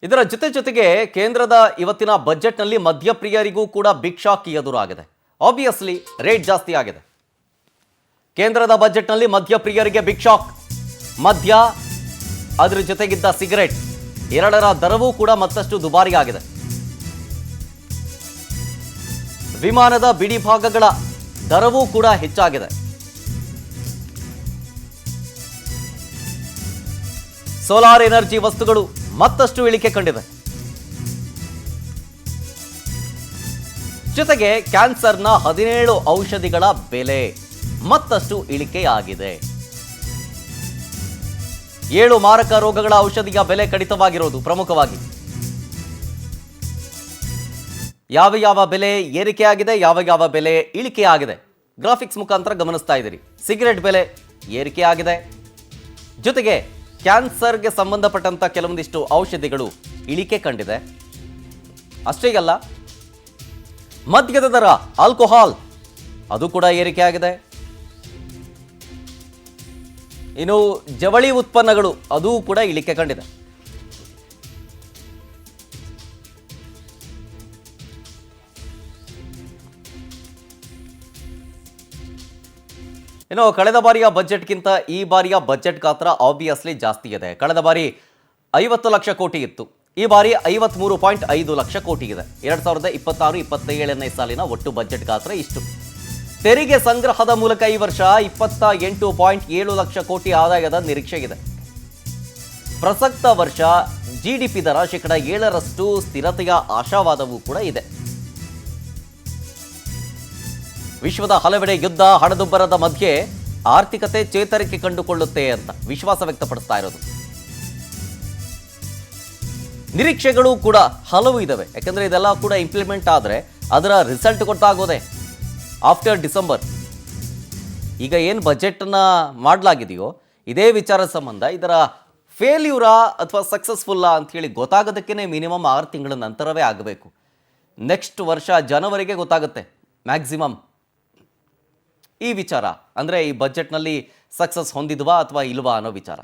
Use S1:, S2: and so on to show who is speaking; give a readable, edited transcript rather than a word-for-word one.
S1: ಇದರ ಜೊತೆಗೆ ಕೇಂದ್ರದ ಇವತ್ತಿನ ಬಜೆಟ್ನಲ್ಲಿ ಮದ್ಯಪ್ರಿಯರಿಗೂ ಕೂಡ ಬಿಗ್ ಶಾಕ್ ಎದುರಾಗಿದೆ. ಆಬ್ವಿಯಸ್ಲಿ ರೇಟ್ ಜಾಸ್ತಿ ಆಗಿದೆ. ಕೇಂದ್ರದ ಬಜೆಟ್ನಲ್ಲಿ ಮದ್ಯಪ್ರಿಯರಿಗೆ ಬಿಗ್ ಶಾಕ್. ಮದ್ಯ ಅದರ ಜೊತೆಗಿದ್ದ ಸಿಗರೆಟ್ ಎರಡರ ದರವೂ ಕೂಡ ಮತ್ತಷ್ಟು ದುಬಾರಿ ಆಗಿದೆ. ವಿಮಾನದ ಬಿಡಿ ಭಾಗಗಳ ದರವೂ ಕೂಡ ಹೆಚ್ಚಾಗಿದೆ. ಸೋಲಾರ್ ಎನರ್ಜಿ ವಸ್ತುಗಳು ಮತ್ತಷ್ಟು ಇಳಿಕೆ ಕಂಡಿದೆ. ಜೊತೆಗೆ ಕ್ಯಾನ್ಸರ್ನ 17 ಔಷಧಿಗಳ ಬೆಲೆ ಮತ್ತಷ್ಟು ಇಳಿಕೆಯಾಗಿದೆ. 7 ಮಾರಕ ರೋಗಗಳ ಔಷಧಿಯ ಬೆಲೆ ಕಡಿತವಾಗಿರೋದು ಪ್ರಮುಖವಾಗಿ. ಯಾವ ಬೆಲೆ ಏರಿಕೆಯಾಗಿದೆ, ಯಾವ ಬೆಲೆ ಇಳಿಕೆಯಾಗಿದೆ ಗ್ರಾಫಿಕ್ಸ್ ಮುಖಾಂತರ ಗಮನಿಸ್ತಾ ಇದ್ದೀರಿ. ಸಿಗರೆಟ್ ಬೆಲೆ ಏರಿಕೆಯಾಗಿದೆ. ಜೊತೆಗೆ ಕ್ಯಾನ್ಸರ್ಗೆ ಸಂಬಂಧಪಟ್ಟಂತ ಕೆಲವೊಂದಿಷ್ಟು ಔಷಧಿಗಳು ಇಳಿಕೆ ಕಂಡಿದೆ. ಅಷ್ಟೇ ಅಲ್ಲ, ಮದ್ಯದ ದರ, ಆಲ್ಕೋಹಾಲ್ ಅದು ಕೂಡ ಏರಿಕೆಯಾಗಿದೆ. ಇನ್ನು ಜವಳಿ ಉತ್ಪನ್ನಗಳು ಅದು ಕೂಡ ಇಳಿಕೆ ಕಂಡಿದೆ. ಇನ್ನು ಕಳೆದ ಬಾರಿಯ ಬಜೆಟ್ಗಿಂತ ಈ ಬಾರಿಯ ಬಜೆಟ್ ಗಾತ್ರ ಆಬ್ವಿಯಸ್ಲಿ ಜಾಸ್ತಿ ಇದೆ. ಕಳೆದ ಬಾರಿ 50 ಲಕ್ಷ ಕೋಟಿ ಇತ್ತು. ಈ ಬಾರಿ 53.5 ಲಕ್ಷ ಕೋಟಿ ಇದೆ. 2026-27ನೇ ಸಾಲಿನ ಒಟ್ಟು ಬಜೆಟ್ ಗಾತ್ರ ಇಷ್ಟು. ತೆರಿಗೆ ಸಂಗ್ರಹದ ಮೂಲಕ ಈ ವರ್ಷ 28.7 ಲಕ್ಷ ಕೋಟಿ ಆದಾಯದ ನಿರೀಕ್ಷೆ ಇದೆ. ಪ್ರಸಕ್ತ ವರ್ಷ GDP ದರ 7% ಸ್ಥಿರತೆಯ ಆಶಾವಾದವೂ ಕೂಡ ಇದೆ. ವಿಶ್ವದ ಹಲವೆಡೆ ಯುದ್ಧ, ಹಣದುಬ್ಬರದ ಮಧ್ಯೆ ಆರ್ಥಿಕತೆ ಚೇತರಿಕೆ ಕಂಡುಕೊಳ್ಳುತ್ತೆ ಅಂತ ವಿಶ್ವಾಸ ವ್ಯಕ್ತಪಡಿಸ್ತಾ ಇರೋದು. ನಿರೀಕ್ಷೆಗಳು ಕೂಡ ಹಲವು ಇದಾವೆ. ಯಾಕಂದ್ರೆ ಇದೆಲ್ಲ ಕೂಡ ಇಂಪ್ಲಿಮೆಂಟ್ ಆದರೆ ಅದರ ರಿಸಲ್ಟ್ ಗೊತ್ತಾಗೋದೆ ಆಫ್ಟರ್ ಡಿಸೆಂಬರ್. ಈಗ ಏನು ಬಜೆಟ್ನ ಮಾಡಲಾಗಿದೆಯೋ ಇದೇ ವಿಚಾರ ಸಂಬಂಧ ಇದರ ಫೇಲ್ಯೂರಾ ಅಥವಾ ಸಕ್ಸಸ್ಫುಲ್ಲಾ ಅಂತ ಹೇಳಿ ಗೊತ್ತಾಗೋದಕ್ಕೇ ಮಿನಿಮಮ್ 6 ತಿಂಗಳ ನಂತರವೇ ಆಗಬೇಕು. ನೆಕ್ಸ್ಟ್ ವರ್ಷ ಜನವರಿಗೆ ಗೊತ್ತಾಗುತ್ತೆ ಮ್ಯಾಕ್ಸಿಮಮ್ ಈ ವಿಚಾರ. ಅಂದರೆ ಈ ಬಜೆಟ್ನಲ್ಲಿ ಸಕ್ಸಸ್ ಹೊಂದಿದ್ವಾ ಅಥವಾ ಇಲ್ವಾ ಅನ್ನೋ ವಿಚಾರ.